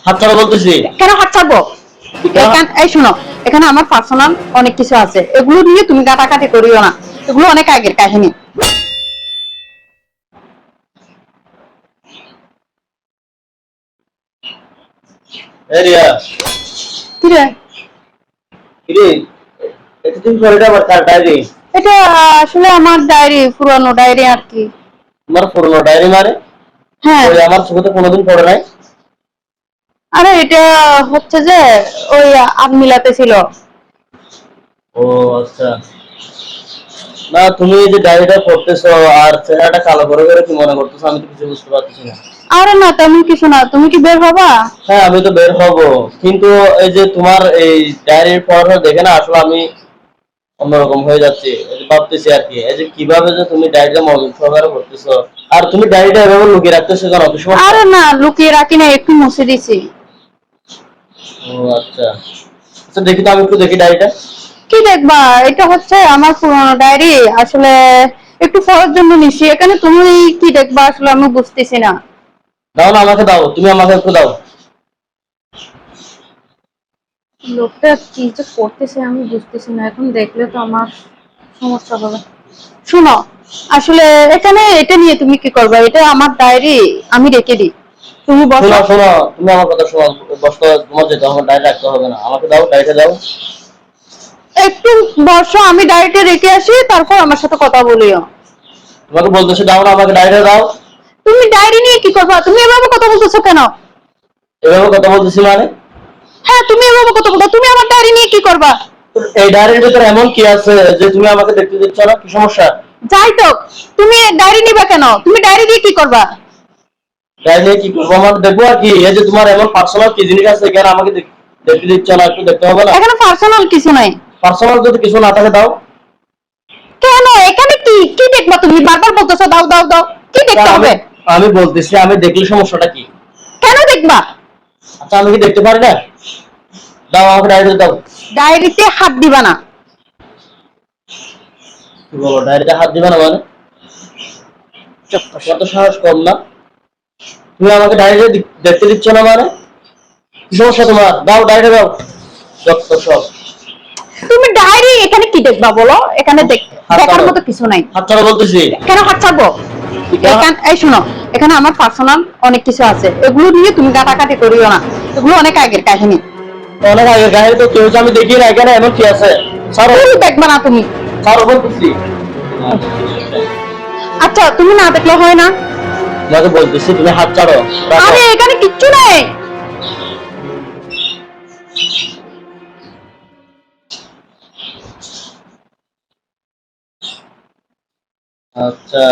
হাত ছাড়া বলতেছি। কেন হাত ছাড়বো? এই শোনো, এখানে আমার পার্সোনাল অনেক কিছু আছে, এগুলো নিয়ে তুমি কাটাকাটি করিও না, এগুলো অনেক আগের কাহিনী। এই রিয়া, কি রে? কি রে, এটা তুমি পড়ে আবার কার ডায়েরি? এটা আসলে আমার ডায়েরি, পুরানো ডায়েরি আর কি। তোমার পুরনো ডায়েরি মানে? হ্যাঁ। ওই আমার ছবিতে কোনোদিন পড়ে নাই? আরে এটা হচ্ছে যে ওই আগ মিলাতে ছিল। ও আচ্ছা। না তুমি এই যে ডায়েরিটা পড়তেছো আর চেহারাটা কালো করে করে কি মনে করতেছো, আমি তো কিছু বুঝতে পারতেছি না। আরে না, তেমন কিছু না, তুমি কি বের হবা? হ্যাঁ আমি তো বের হব, কিন্তু এই যে তোমার এই ডায়েরির পড়া দেখে না আসলে আমি অন্যরকম হয়ে যাচ্ছি। এই যে ভাবতেছি আর কি, এই যে কিভাবে যে তুমি ডায়েরিটা মনোযোগ সহকারে পড়তেছো, আর তুমি ডায়েরিটা এভাবে লুকিয়ে রাখতেছো কেন? অত সময়। আরে না, লুকিয়ে রাখি না, একটু মুছে দিছি। ও আচ্ছা। আচ্ছা দেখি তো, আমি একটু দেখি ডায়েরিটা। কি দেখবা? এটা হচ্ছে আমার পুরনো ডায়েরি, আসলে একটু পড়ার জন্য নিছি। এখানে তুমি কি দেখবা আসলে আমি বুঝতেছি না। দাও না আমাকে, দাও তুমি আমাকে একটু দাও। লোকটা কি যে করতেছে আমি বুঝতেছি না, এখন দেখলে তো আমার সমস্যা হবে। শুনো, আসলে এখানে এটা নিয়ে তুমি কি করবা? এটা আমার ডায়েরি, আমি রেখে দিই। তুমি বসো। শোনো শোনো, তুমি আমার কথা শোনো। বসতে তোমার যেতে হবে, ডায়েরি রাখতে হবে না, আমাকে দাও ডায়েরিটা দাও। একটু বসো, আমি ডায়েরিটা রেখে আসি, তারপর আমার সাথে কথা বলিও। তোমাকে বলতেছি দাও না, আমাকে ডায়েরিটা দাও। তুমি ডায়েরি নিয়ে কি করবা? তুমি এভাবে কথা বলতেছো কেন? এভাবে কথা বলতেছি মানে? হ্যাঁ, তুমি এভাবে কথা বলতো, তুমি আমার ডায়েরি নিয়ে কি করবা? এই ডায়েরির ভিতরে এমন কি আছে যে তুমি আমাকে দেখতে দিচ্ছ না? কি সমস্যা? যাই তো, তুমি ডায়েরি নিবা কেন? তুমি ডায়েরি দিয়ে কি করবা? ডায়েরি নিয়ে কি করবো? আমার দেখবো আর কি? এই যে তোমার এমন পার্সোনাল কি জিনিস আছে কেন আমাকে দেখতে দিচ্ছ না? একটু দেখতে হবে না? এখানে পার্সোনাল কিছু নাই। পার্সোনাল যদি কিছু না থাকে দাও। কেন? এখানে কি কি দেখবা? তুমি বারবার বলতেছো দাও দাও দাও, কি দেখতে হবে? আমি বলতেছি, আমি দেখলে সমস্যাটা কি? কেন দেখবা? আচ্ছা আমি কি দেখতে পারি না? দাও আমাকে ডায়েরিটা দাও। ডায়েরিতে হাত দিবা না। কি বলো, ডায়েরিতে হাত দিবে না মানে? কত সাহস কম না? তুমি আমাকে ডায়েরিটা দেখতে দিচ্ছ না মানে? কি সমস্যা তোমার? দাও ডায়েরিটা দাও। যত সব। তুমি ডায়েরি এখানে কি দেখবা বলো? এখানে দেখার মতো কিছু নাই। হাত ছাড়া বলতেছি। কেন হাত ছাড়বো? এই শোনো, এখানে আমার পার্সোনাল অনেক কিছু আছে, এগুলো নিয়ে তুমি কাটাকাটি করিও না, এগুলো অনেক আগের কাহিনী। অনেক আগে গায়ে তো কেউ আমি দেখি না, এখানে এমন কি আছে? ছাড়ো। তুমি দেখবা না তুমি? ছাড়ো বলতেছি। আচ্ছা, তুমি না দেখলে হয় না? তোমাকে বলতেছি তুমি হাত ছাড়ো। আরে এখানে কিচ্ছু নেই। আচ্ছা,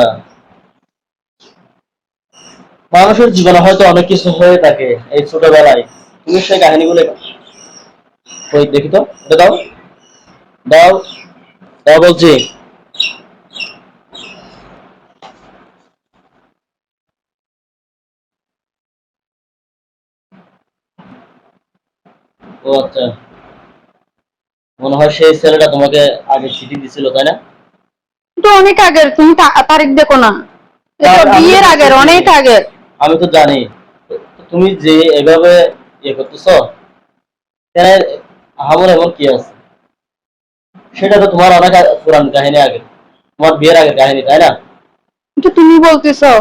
মানুষের জীবনে হয়তো অনেক কিছু হয়ে থাকে এই ছোটবেলায়। তুমি সেই কাহিনীগুলো ওই দেখি তো, এটা দাও দাও দাও বলছি। ও আচ্ছা, মনে হয় সেই ছেলেটা তোমাকে আগে চিঠি দিছিল তাই না? এটা অনেক আগের, তুমি তারিখ দেখো না, এটা বিয়ের আগের, অনেক আগের। আমি তো জানি। তুমি যে এভাবে ইয়ে করতেছো, আমার এমন কি আছে? সেটা তো তোমার অনেক পুরান কাহিনী, আগে তোমার বিয়ের আগের কাহিনী তাই না? এটা তুমি বলতেছো?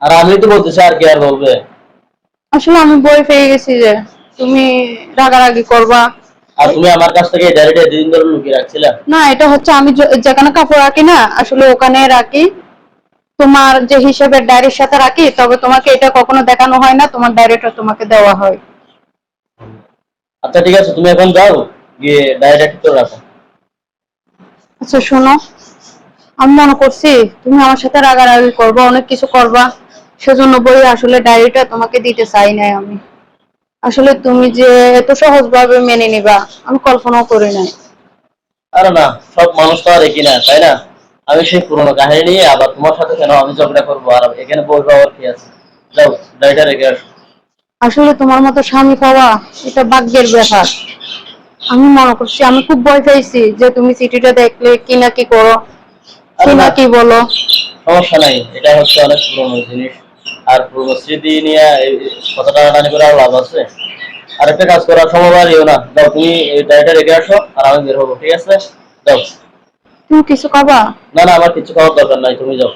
আর আমি তো বলতেছি, আর কি আর বলবে? আসলে আমি বই পেয়ে গেছি যে তুমি রাগারাগি করবা। আর তুমি আমার কাছ থেকে এই ডায়েরিটা দুদিন ধরে লুকিয়ে রাখছিলে। না, এটা হচ্ছে আমি যেখানে কাপড় রাখি না, আসলে ওখানে রাখি, তোমার যে হিসেবের ডায়েরির সাথে রাখি, তবে তোমাকে এটা কখনো দেখানো হয় না, তোমার ডায়েরিটা তোমাকে দেওয়া হয়। আচ্ছা ঠিক আছে, তুমি এখন যাও, গিয়ে ডায়েরিটা ঠিক করে রাখো। আচ্ছা শোনো, আমি মনে করছি তুমি আমার সাথে রাগারাগি করবা, অনেক কিছু করবা, সেজন্য বই আসলে ডায়েরিটা তোমাকে দিতে চাই নাই আমি। আসলে তুমি যে এত সহজ ভাবে মেনে নিবা আমি কল্পনাও করি নাই। আরে না, সব মানুষ তো আর একই না তাই না? আমি সেই পুরোনো কাহিনী নিয়ে আবার তোমার সাথে কেন আমি ঝগড়া করবো? আর এখানে বই পাওয়ার কি আছে? যাও ডায়েরিটা রেখে আসো। আসলে তোমার মতো স্বামী পাওয়া এটা ভাগ্যের ব্যাপার। আমি মনে করছি, আমি খুব ভয় পেয়েছি যে তুমি চিঠিটা দেখলে কি না কি করো, কি আরে না না, কি বলো। সমস্যা নাই, এটা হচ্ছে অনেক পুরোনো জিনিস। আর পুরনো স্মৃতি নিয়ে এই কথা টানাটানি করে আর লাভ আছে। আর একটা কাজ করার সময় বাড়িও না, যাও তুমি এই ডায়েরিটা রেখে আসো আর আমি বের হবো, ঠিক আছে? যাও। তুমি কিছু খাবা? না না, আমার কিছু খাওয়ার দরকার নাই, তুমি যাও।